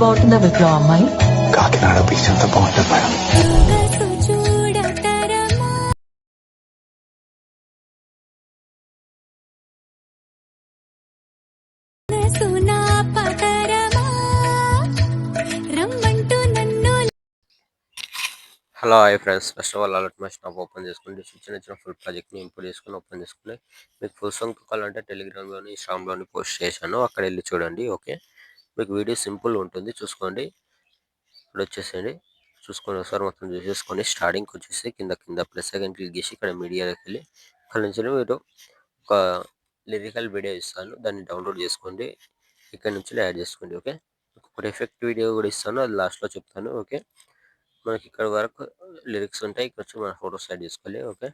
బాగుంటుందా విప్లవ అమ్మాయి? కాకినాడ బీచ్ అంతా బాగుంటుంది madam. Hello hi friends, first of all alert my stop open చేసుకోండి. చిన్న ఫుల్ ప్రాజెక్ట్ని ఇంపోర్ట్ చేసుకుని ఓపెన్ చేసుకుని మీకు ఫుల్ సాంగ్ కావాలంటే టెలిగ్రామ్లోని ఇన్స్టాగ్రామ్లోని పోస్ట్ చేశాను, అక్కడ వెళ్ళి చూడండి. ఓకే, మీకు వీడియో సింపుల్ ఉంటుంది, చూసుకోండి. ఇప్పుడు వచ్చేసేయండి, చూసుకొని ఒకసారి మొత్తం చూసేసుకొని స్టార్టింగ్కి వచ్చేసి కింద ప్లస్ సెకండ్ క్లిక్ చేసి ఇక్కడ మీడియాలోకి వెళ్ళి అక్కడ నుంచి మీరు ఒక లిరికల్ వీడియో ఇస్తాను, దాన్ని డౌన్లోడ్ చేసుకోండి. ఇక్కడ నుంచి యాడ్ చేసుకోండి. ఓకే, ఒక ఎఫెక్ట్ వీడియో కూడా ఇస్తాను, అది లాస్ట్లో చెప్తాను. ఓకే, మనకి ఇక్కడ వరకు లిరిక్స్ ఉంటాయి, ఇక్కడ వచ్చి మన ఫొటోస్ యాడ్ చేసుకోవాలి. ఓకే,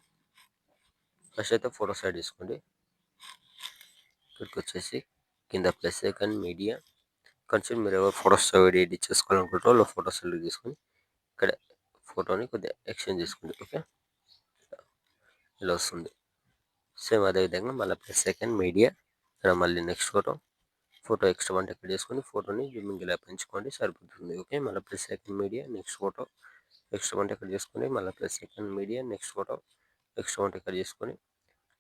ఫస్ట్ అయితే ఫొటోస్ యాడ్ చేసుకోండి. ఇక్కడికి వచ్చేసి కింద ప్లస్ ఐకాన్ మీడియా, కొంచెం మీరు ఎవరు ఫొటోస్ ఎడిట్ చేసుకోవాలనుకుంటారో వాళ్ళు ఫొటోస్ సెలెక్ట్ చేసుకొని ఇక్కడ ఫోటోని కొద్దిగా ఎక్స్చేంజ్ చేసుకోండి. ఓకే, ఇలా వస్తుంది. సేమ్ అదేవిధంగా మళ్ళీ ప్లస్ ఐకాన్ మీడియా, ఇక్కడ మళ్ళీ నెక్స్ట్ ఫోటో ఎక్స్ట్రా అంటే ఇక్కడ చేసుకొని ఫోటోని జూమింగ్ ఇలా పెంచుకోండి, సరిపోతుంది. ఓకే, మళ్ళీ plus second media next photo extra అంటే ఇక్కడ చేసుకొని మళ్ళీ plus second media next photo extra అంటే ఇక్కడ చేసుకొని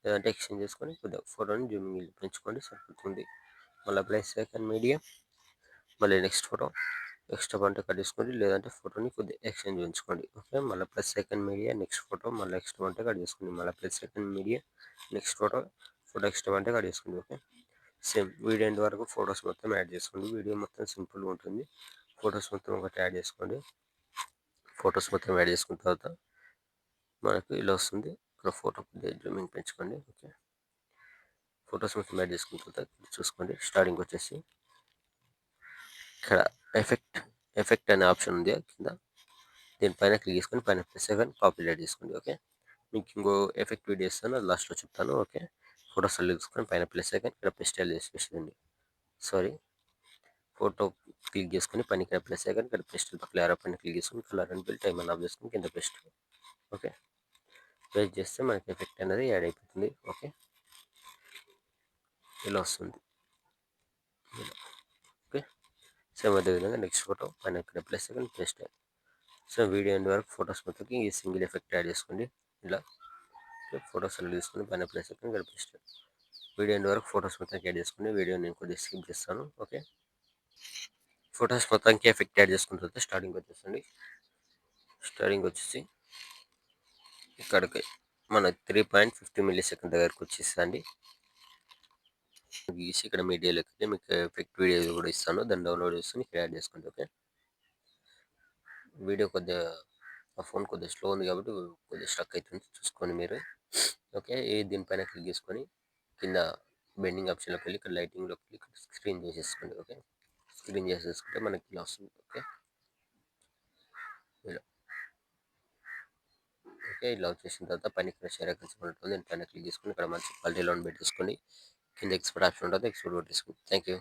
లేదంటే ఎక్స్చేంజ్ చేసుకొని కొద్దిగా ఫోటోని జూమింగ్ పెంచుకోండి, సరిపోతుంది. మళ్ళీ ప్లస్ సెకండ్ మీడియా మళ్ళీ నెక్స్ట్ ఫోటో ఎక్స్ట్రా అంటే కట్ చేసుకోండి, లేదంటే ఫోటోని కొద్దిగా ఎక్స్చేంజ్ ఉంచుకోండి. ఓకే, మళ్ళీ plus second media next photo మళ్ళీ ఎక్స్ట్రా అంటే కట్ చేసుకోండి, మళ్ళీ plus second media next photo extra అంటే కట్ చేసుకోండి. ఓకే, సేమ్ వీడియో ఎండ్ వరకు ఫొటోస్ మొత్తం యాడ్ చేసుకోండి. వీడియో మొత్తం సింపుల్గా ఉంటుంది. ఫొటోస్ మొత్తం ఒకటి యాడ్ చేసుకోండి. ఫొటోస్ మొత్తం యాడ్ చేసుకున్న తర్వాత మనకు ఇలా వస్తుంది. ఇక్కడ ఫోటో జూమింగ్ పెంచుకోండి. ఓకే, ఫొటోస్ మొత్తం యాడ్ చేసుకున్న తర్వాత చూసుకోండి. స్టార్టింగ్ వచ్చేసి ఇక్కడ ఎఫెక్ట్ అనే ఆప్షన్ ఉంది కింద, దీనిపైన క్లిక్ చేసుకొని పైన ప్లస్ సెకండ్ కాపీ యాడ్ చేసుకోండి. ఓకే, మీకు ఇంకో ఎఫెక్ట్ వీడియో ఇస్తాను, అది లాస్ట్లో చెప్తాను. ఓకే, ఫోటోస్ తీసుకొని పైన ప్లస్ సెకండ్ ఇక్కడ పెస్టైల్ చేసేసింది. ఫోటో క్లిక్ చేసుకొని పైన ఇక్కడ ప్లస్ సెకండ్ ఇక్కడ పెస్టల్ పక్కన ఆరో పైన క్లిక్ చేసుకొని కలర్ అండ్ బిల్ టైం అని ఆఫ్ చేసుకొని కింద పెస్ట్. ఓకే, ప్రెస్ చేస్తే మనకి ఎఫెక్ట్ అనేది యాడ్ అయిపోతుంది. ఓకే, ఇలా వస్తుంది. ఓకే, సేమ్ అదేవిధంగా నెక్స్ట్ ఫోటో పైన ఇక్కడ plus second pest. So video end వరకు ఫొటోస్ మొత్తంకి ఈ సింగిల్ ఎఫెక్ట్ యాడ్ చేసుకోండి. ఇలా ఫొటోస్ అలా తీసుకుని పైన ప్లస్ సెకండ్ ఇక్కడ పెస్ట్. వీడియో ఎండ్ వరకు ఫొటోస్ మొత్తానికి యాడ్ చేసుకోండి. వీడియో నేను కొద్దిగా స్కిప్ చేస్తాను. ఓకే, ఫొటోస్ మొత్తానికి ఎఫెక్ట్ యాడ్ చేసుకున్న తర్వాత స్టార్టింగ్ వచ్చేసి ఇక్కడికి మన 3.50 మిల్లీ సెకండ్ దగ్గరకు వచ్చేసండి. గీసి ఇక్కడ మీడియాలోకి మీకు ఎఫెక్ట్ వీడియో కూడా ఇస్తాను, దాన్ని డౌన్లోడ్ చేసుకుని ఇక్కడ యాడ్ చేసుకోండి. ఓకే, వీడియో కొద్దిగా ఆ ఫోన్ కొద్దిగా స్లో ఉంది కాబట్టి కొద్దిగా స్ట్రక్ అవుతుంది, చూసుకొని మీరు. ఓకే, దీనిపైన క్లిక్ చేసుకొని కింద బెండింగ్ ఆప్షన్లోకి వెళ్ళి ఇక్కడ లైటింగ్లోకి వెళ్ళి స్క్రీన్ చేసేసుకోండి. ఓకే, స్క్రీన్ చేసేసుకుంటే మనకి ఇలా వస్తుంది. ఓకే, ఇలా ఓకే, ఇలా వచ్చేసిన తర్వాత పైన ఇక్కడ షేర్ ఐకాన్స్ ఉంటుంది, నేను పైన క్లిక్ చేసుకుని ఇక్కడ మంచి క్వాలిటీలో పెట్టేసుకొని కింద ఎక్స్పోర్ట్ ఆప్షన్ ఉంటుంది, ఎక్స్పోర్ట్ పెట్టేసుకోండి. Thank you.